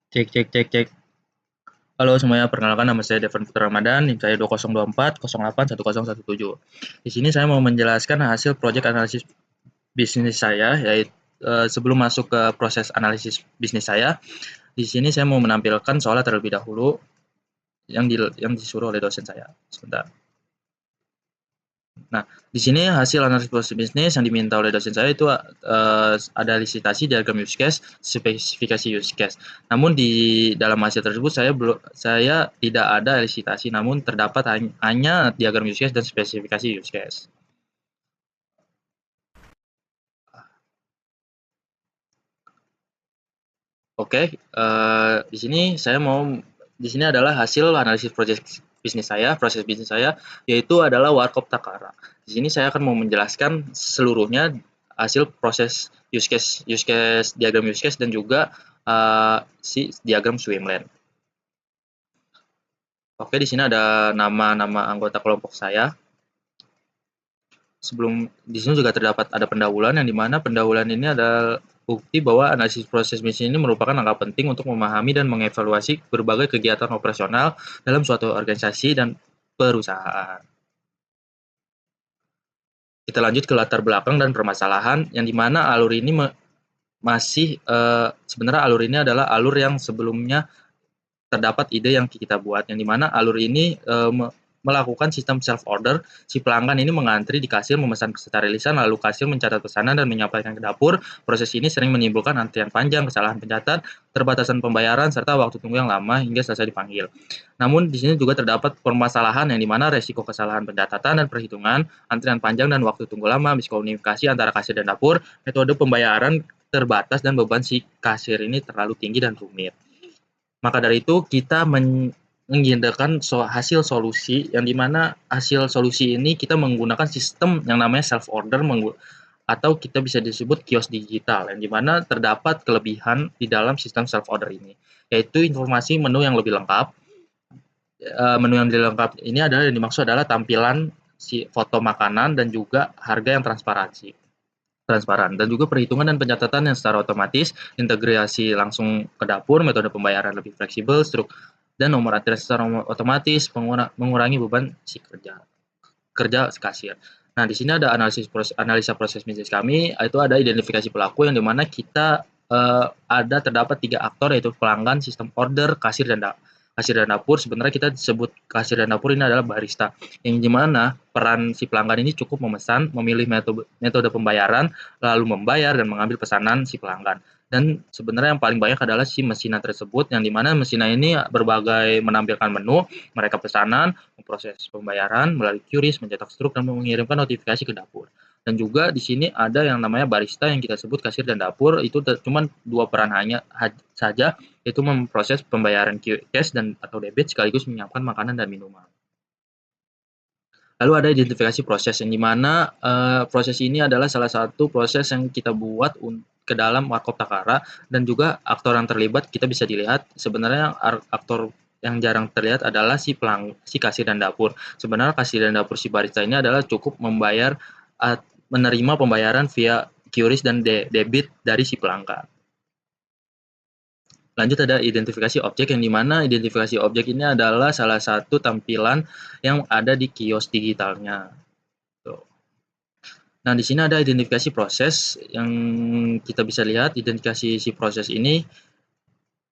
Cek cek cek cek. Halo semuanya, perkenalkan nama saya Devon Putra Ramadan, NIM saya 2024 08 1017. Di sini saya mau menjelaskan hasil proyek analisis bisnis saya, yaitu sebelum masuk ke proses analisis bisnis saya. Di sini saya mau menampilkan soalnya terlebih dahulu yang disuruh oleh dosen saya. Sebentar. Nah, di sini hasil analisis proses bisnis yang diminta oleh dosen saya itu ada listasi diagram use case, spesifikasi use case. Namun di dalam hasil tersebut saya tidak ada listasi, namun terdapat hanya diagram use case dan spesifikasi use case. Oke, di sini adalah hasil analisis proses bisnis saya, yaitu adalah Warkop Takara. Di sini saya akan mau menjelaskan seluruhnya hasil proses diagram use case dan juga si diagram swimlane. Oke, di sini ada nama-nama anggota kelompok saya. Di sini juga terdapat ada pendahuluan yang dimana pendahuluan ini adalah bukti bahwa analisis proses bisnis ini merupakan langkah penting untuk memahami dan mengevaluasi berbagai kegiatan operasional dalam suatu organisasi dan perusahaan. Kita lanjut ke latar belakang dan permasalahan yang dimana alur ini sebenarnya alur ini adalah alur yang sebelumnya terdapat ide yang kita buat, yang dimana alur ini melakukan sistem self order. Si pelanggan ini mengantri di kasir memesan peserta rilisan, lalu kasir mencatat pesanan dan menyampaikan ke dapur. Proses ini sering menimbulkan antrian panjang, kesalahan pencatat, terbatasan pembayaran, serta waktu tunggu yang lama hingga selesai dipanggil. Namun di sini juga terdapat permasalahan yang dimana resiko kesalahan pencatatan dan perhitungan, antrian panjang dan waktu tunggu lama, miskomunikasi antara kasir dan dapur, metode pembayaran terbatas dan beban si kasir ini terlalu tinggi dan rumit. Maka dari itu kita menggunakan hasil solusi yang dimana hasil solusi ini kita menggunakan sistem yang namanya self order atau kita bisa disebut kios digital yang dimana terdapat kelebihan di dalam sistem self order ini, yaitu informasi menu yang lebih lengkap. Menu yang lebih lengkap ini adalah yang dimaksud adalah tampilan si foto makanan dan juga harga yang transparan dan juga perhitungan dan pencatatan yang secara otomatis, integrasi langsung ke dapur, metode pembayaran lebih fleksibel, dan nomor antrian secara otomatis, mengurangi beban si kerja kasir. Nah, di sini ada analisa proses bisnis kami, itu ada identifikasi pelaku yang dimana kita terdapat 3 aktor, yaitu pelanggan, sistem order, kasir dan dapur. Sebenarnya kita sebut kasir dan dapur ini adalah barista, yang dimana peran si pelanggan ini cukup memesan, memilih metode pembayaran, lalu membayar dan mengambil pesanan si pelanggan. Dan sebenarnya yang paling banyak adalah si mesinnya tersebut, yang dimana mesinnya ini menampilkan menu, mereka pesanan, memproses pembayaran melalui QRIS, mencetak struk, dan mengirimkan notifikasi ke dapur. Dan juga di sini ada yang namanya barista yang kita sebut kasir dan dapur, itu cuma 2 peran saja, yaitu memproses pembayaran cash dan atau debit sekaligus menyiapkan makanan dan minuman. Lalu ada identifikasi proses yang dimana proses ini adalah salah satu proses yang kita buat ke dalam Warkop Takara, dan juga aktor yang terlibat kita bisa dilihat sebenarnya aktor yang jarang terlihat adalah si kasir dan dapur. Sebenarnya kasir dan dapur si barista ini adalah cukup menerima pembayaran via QRIS dan debit dari si pelanggan. Lanjut ada identifikasi objek yang dimana identifikasi objek ini adalah salah satu tampilan yang ada di kios digitalnya. Tuh. Nah, di sini ada identifikasi proses yang kita bisa lihat identifikasi si proses ini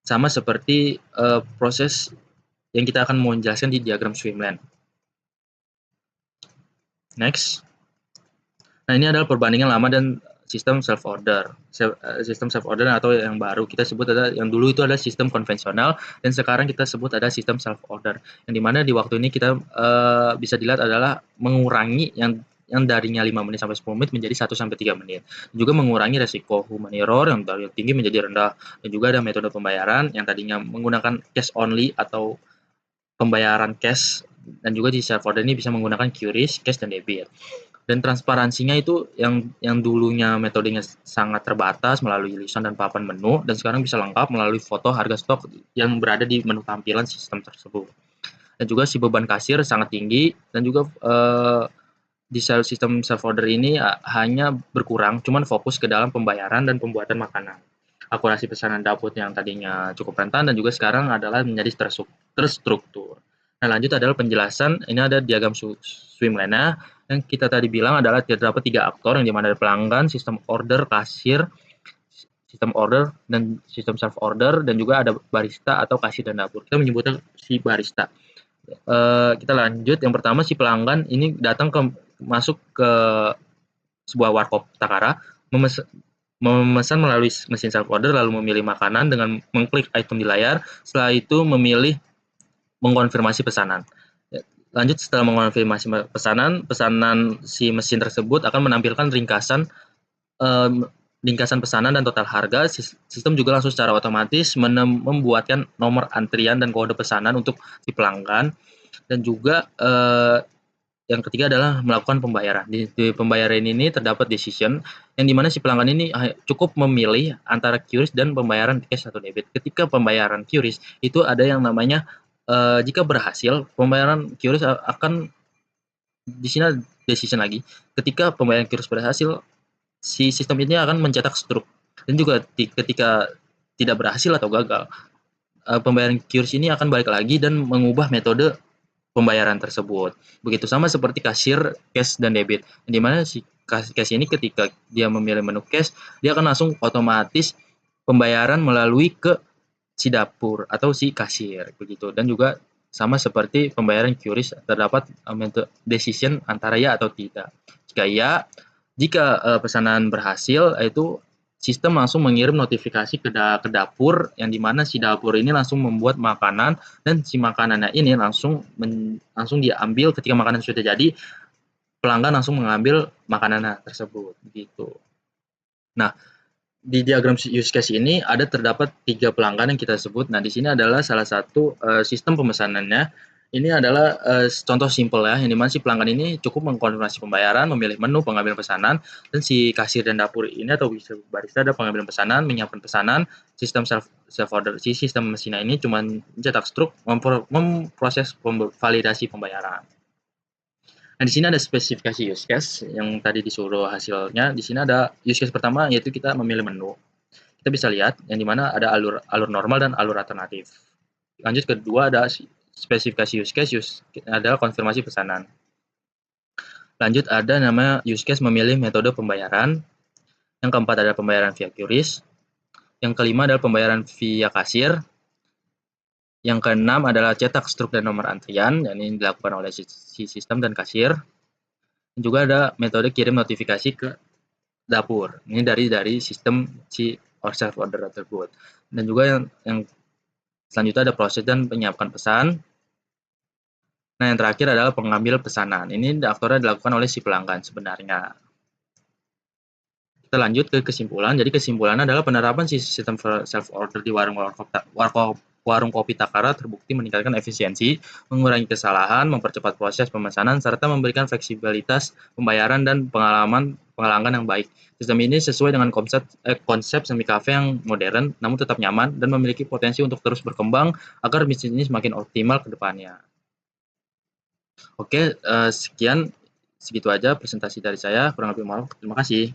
sama seperti proses yang kita akan mau menjelaskan di diagram swimlane. Next. Nah, ini adalah perbandingan lama dan sistem self order. Sistem self order atau yang baru kita sebut ada yang dulu itu adalah sistem konvensional dan sekarang kita sebut ada sistem self order. Yang dimana di waktu ini kita bisa dilihat adalah mengurangi yang darinya 5 menit sampai 10 menit menjadi 1 sampai 3 menit. Juga mengurangi resiko human error yang dari tinggi menjadi rendah, dan juga ada metode pembayaran yang tadinya menggunakan cash only atau pembayaran cash, dan juga di self order ini bisa menggunakan QRIS, cash dan debit. Dan transparansinya itu yang dulunya metodenya sangat terbatas melalui lisan dan papan menu, dan sekarang bisa lengkap melalui foto harga stok yang berada di menu tampilan sistem tersebut. Dan juga si beban kasir sangat tinggi, dan juga di sistem self order ini hanya berkurang, cuman fokus ke dalam pembayaran dan pembuatan makanan. akurasi pesanan dapur yang tadinya cukup rentan dan juga sekarang adalah menjadi terstruktur. Nah, lanjut adalah penjelasan. Ini ada diagram swimlane-nya yang kita tadi bilang adalah terdapat 3 aktor yang di mana ada pelanggan, sistem order, kasir, sistem order dan sistem self order, dan juga ada barista atau kasir dan dapur. Kita menyebutnya si barista. Kita lanjut. Yang pertama, si pelanggan ini datang masuk ke sebuah warkop Takara, memesan melalui mesin self order, lalu memilih makanan dengan mengklik item di layar. Setelah itu memilih mengkonfirmasi pesanan. Ya, lanjut, setelah mengkonfirmasi pesanan si mesin tersebut akan menampilkan ringkasan pesanan dan total harga. Sistem juga langsung secara otomatis membuatkan nomor antrian dan kode pesanan untuk si pelanggan. Dan juga yang ketiga adalah melakukan pembayaran. Di pembayaran ini terdapat decision, yang dimana si pelanggan ini cukup memilih antara QRIS dan pembayaran cash atau debit. Ketika pembayaran QRIS itu ada yang namanya jika berhasil, pembayaran QRIS akan di sini ada decision lagi. Ketika pembayaran QRIS berhasil, si sistem ini akan mencetak struk. Dan juga ketika tidak berhasil atau gagal, pembayaran QRIS ini akan balik lagi dan mengubah metode pembayaran tersebut. Begitu sama seperti kasir, cash, dan debit. Di mana si cash ini ketika dia memilih menu cash, dia akan langsung otomatis pembayaran melalui ke si dapur atau si kasir begitu. Dan juga sama seperti pembayaran QRIS, terdapat decision antara ya atau tidak. Jika pesanan berhasil, itu sistem langsung mengirim notifikasi ke dapur, yang dimana si dapur ini langsung membuat makanan, dan si makanannya ini langsung diambil. Ketika makanan sudah jadi, pelanggan langsung mengambil makanan tersebut gitu. Nah, di diagram use case ini terdapat 3 pelanggan yang kita sebut. Nah, di sini adalah salah satu sistem pemesanannya. Ini adalah contoh simpel ya, yang dimana si pelanggan ini cukup mengkonfirmasi pembayaran, memilih menu, pengambilan pesanan, dan si kasir dan dapur ini atau barista ada pengambilan pesanan, menyiapkan pesanan. Sistem self order, si sistem mesinnya ini cuma mencetak struk, memproses validasi pembayaran. Nah, di sini ada spesifikasi use case yang tadi disuruh hasilnya. Di sini ada use case pertama, yaitu kita memilih menu. Kita bisa lihat yang dimana ada alur normal dan alur alternatif. Lanjut, kedua ada spesifikasi use case adalah konfirmasi pesanan. Lanjut ada namanya use case memilih metode pembayaran. Yang keempat adalah pembayaran via QRIS. Yang kelima adalah pembayaran via kasir. Yang keenam adalah cetak struk dan nomor antrian, yang ini dilakukan oleh si sistem dan kasir. Dan juga ada metode kirim notifikasi ke dapur. Ini dari sistem si self order tersebut. Dan juga yang selanjutnya ada proses dan penyiapan pesan. Nah, yang terakhir adalah pengambil pesanan. Ini daftarnya dilakukan oleh si pelanggan sebenarnya. Kita lanjut ke kesimpulan. Jadi kesimpulannya adalah penerapan sistem self order di warung kopi Takara terbukti meningkatkan efisiensi, mengurangi kesalahan, mempercepat proses pemesanan, serta memberikan fleksibilitas pembayaran dan pengalaman pelanggan yang baik. Sistem ini sesuai dengan konsep semi cafe yang modern, namun tetap nyaman dan memiliki potensi untuk terus berkembang agar bisnis ini semakin optimal ke depannya. Oke, sekian, segitu aja presentasi dari saya. Kurang lebih mohon maaf. Terima kasih.